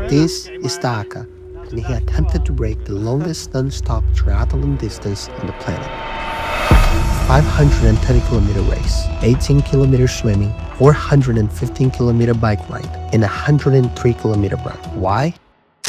This is Taka, and he attempted to break the longest non-stop triathlon distance on the planet. 530-kilometer race, 18-kilometer swimming, 415-kilometer bike ride, and 103-kilometer run. Why?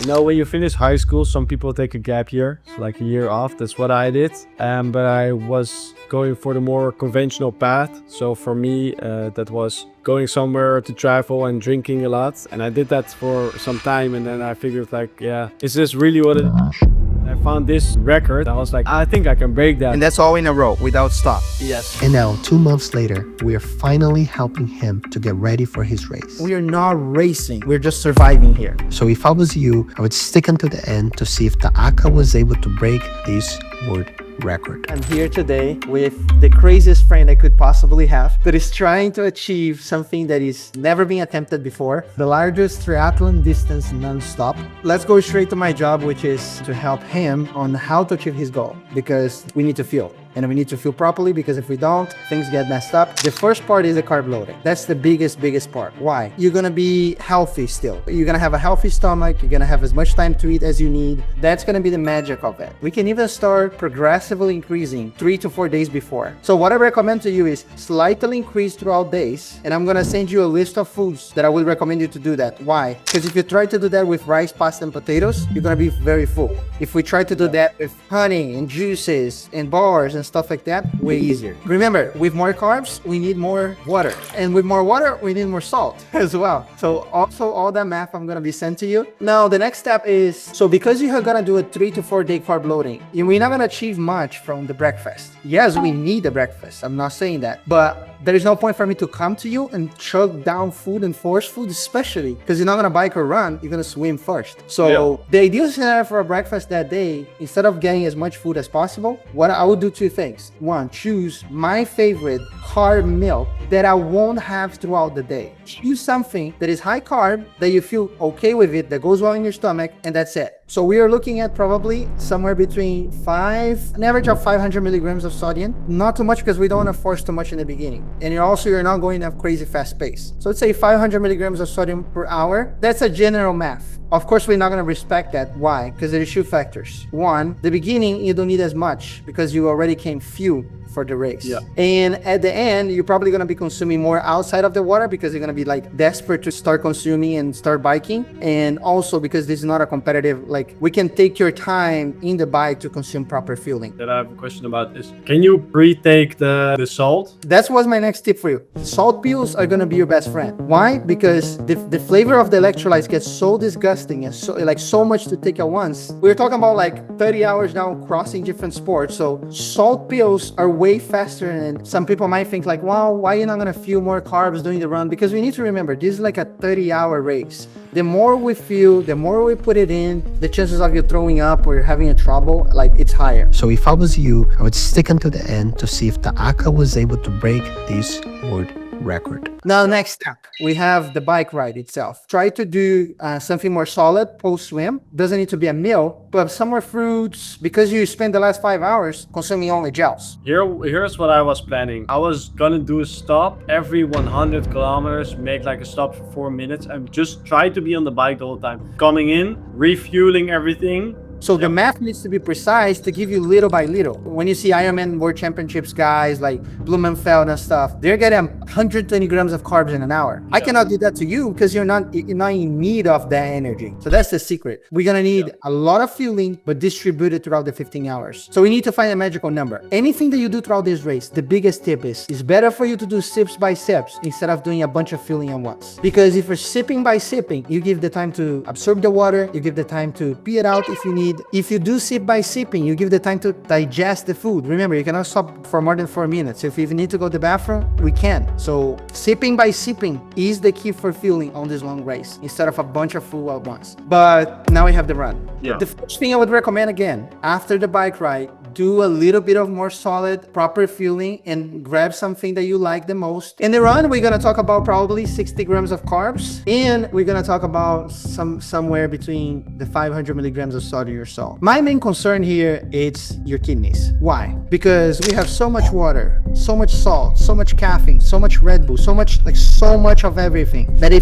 You know, when you finish high school, some people take a gap year, so like a year off. That's what I did. But I was going for the more conventional path. So for me, that was going somewhere to travel and drinking a lot. And I did that for some time. And then I figured like, yeah, is this really what it is? I found this record. I was like, I think I can break that. And that's all in a row, without stop. Yes. And now, 2 months later, we are finally helping him to get ready for his race. We are not racing, we're just surviving here. So if I was you, I would stick until the end to see if the Aka was able to break this world record. I'm here today with the craziest friend I could possibly have that is trying to achieve something that is never been attempted before. The largest triathlon distance non-stop. Let's go straight to my job, which is to help him on how to achieve his goal, because we need to fuel. And we need to fuel properly, because if we don't, things get messed up. The first part is the carb loading. That's the biggest part. Why? You're gonna be healthy still. You're gonna have a healthy stomach. You're gonna have as much time to eat as you need. That's gonna be the magic of it. We can even start progressively increasing 3 to 4 days before. So what I recommend to you is slightly increase throughout days. And I'm gonna send you a list of foods that I would recommend you to do that. Why? Because if you try to do that with rice, pasta, and potatoes, you're gonna be very full. If we try to do that with honey and juices and bars and stuff like that, way easier. Remember, with more carbs, we need more water. And with more water, we need more salt as well. So also all that math I'm gonna be sent to you. Now, the next step is, so because you are gonna do a 3 to 4 day carb loading, we're not gonna achieve much from the breakfast. Yes, we need the breakfast. I'm not saying that. But there is no point for me to come to you and chug down food and force food, especially because you're not gonna bike or run, you're gonna swim first. So the ideal scenario for a breakfast that day, instead of getting as much food as possible, what I would do 2 things. 1, choose my favorite carb meal that I won't have throughout the day. Choose something that is high carb, that you feel okay with it, that goes well in your stomach, and that's it. So we are looking at probably somewhere between an average of 500 milligrams of sodium. Not too much, because we don't want to force too much in the beginning. And you're not going at a crazy fast pace. So let's say 500 milligrams of sodium per hour. That's a general math. Of course, we're not going to respect that. Why? Because there are 2 factors. 1, the beginning, you don't need as much because you already came few for the race. Yeah. And at the end, you're probably going to be consuming more outside of the water, because you're going to be like desperate to start consuming and start biking. And also because this is not a competitive, like we can take your time in the bike to consume proper fueling. Then I have a question about this. Can you pre-take the salt? That was my next tip for you. Salt pills are going to be your best friend. Why? Because the flavor of the electrolytes gets so disgusting and so much to take at once. We're talking about like 30 hours now crossing different sports. So salt pills are way faster, and some people might think like, wow, why are you not going to fuel more carbs during the run? Because we need to remember, this is like a 30-hour race. The more we fuel, the more we put it in, the chances of you throwing up or having a trouble, like it's higher. So if I was you, I would stick until the end to see if the Aka was able to break this world record. Now, next step, we have the bike ride itself. Try to do something more solid post-swim. Doesn't need to be a meal, but some more fruits, because you spend the last 5 hours consuming only gels. Here's what I was planning. I was gonna do a stop every 100 kilometers, make like a stop for 4 minutes, and just try to be on the bike the whole time. Coming in, refueling everything. So the math needs to be precise to give you little by little. When you see Ironman World Championships guys like Blumenfeld and stuff, they're getting 120 grams of carbs in an hour. I cannot do that to you because you're not in need of that energy. So that's the secret. We're gonna need a lot of fueling, but distributed throughout the 15 hours. So we need to find a magical number. Anything that you do throughout this race, the biggest tip is, it's better for you to do sips by sips instead of doing a bunch of fueling at once. Because if you're sipping by sipping, you give the time to absorb the water, you give the time to pee it out if you need. If you do sip by sipping, you give the time to digest the food. Remember, you cannot stop for more than 4 minutes. If you need to go to the bathroom, we can. So sipping by sipping is the key for fueling on this long race, instead of a bunch of food at once. But now we have the run. Yeah. The first thing I would recommend, again, after the bike ride, do a little bit of more solid, proper fueling, and grab something that you like the most. In the run, we're gonna talk about probably 60 grams of carbs, and we're gonna talk about somewhere between the 500 milligrams of sodium or salt. My main concern here is your kidneys. Why? Because we have so much water, so much salt, so much caffeine, so much Red Bull, so much of everything, that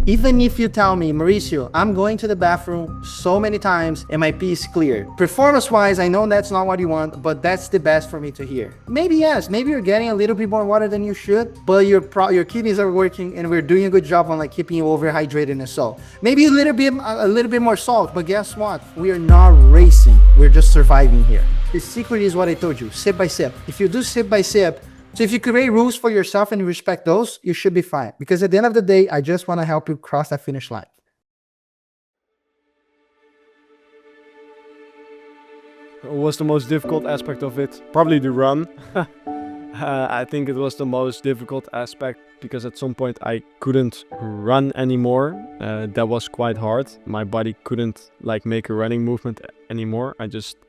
even if you tell me, Mauricio, I'm going to the bathroom so many times and my pee is clear. Performance wise, I know that's not what you want, but that's the best for me to hear. Maybe yes, maybe you're getting a little bit more water than you should, but your kidneys are working and we're doing a good job on like keeping you overhydrated and salt. Maybe a little bit more salt, but guess what? We are not racing. We're just surviving here. The secret is what I told you, sip by sip. If you do sip by sip, so if you create rules for yourself and you respect those, you should be fine. Because at the end of the day, I just want to help you cross that finish line. What was the most difficult aspect of it? Probably the run. I think it was the most difficult aspect because at some point I couldn't run anymore. That was quite hard. My body couldn't like make a running movement anymore.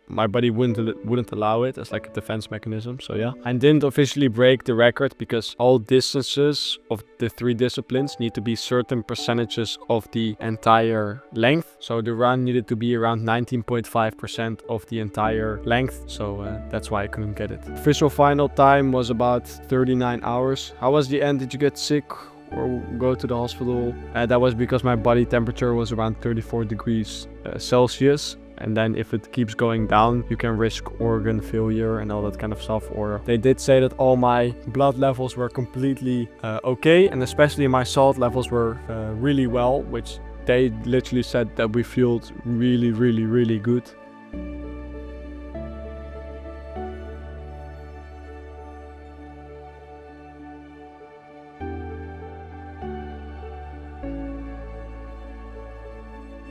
My body wouldn't allow it as like a defense mechanism. So yeah, I didn't officially break the record because all distances of the 3 disciplines need to be certain percentages of the entire length. So the run needed to be around 19.5% of the entire length. So that's why I couldn't get it. Official final time was about 39 hours. How was the end? Did you get sick or go to the hospital? That was because my body temperature was around 34 degrees Celsius. And then if it keeps going down, you can risk organ failure and all that kind of stuff. Or they did say that all my blood levels were completely okay. And especially my salt levels were really well, which they literally said that we felt really, really, really good.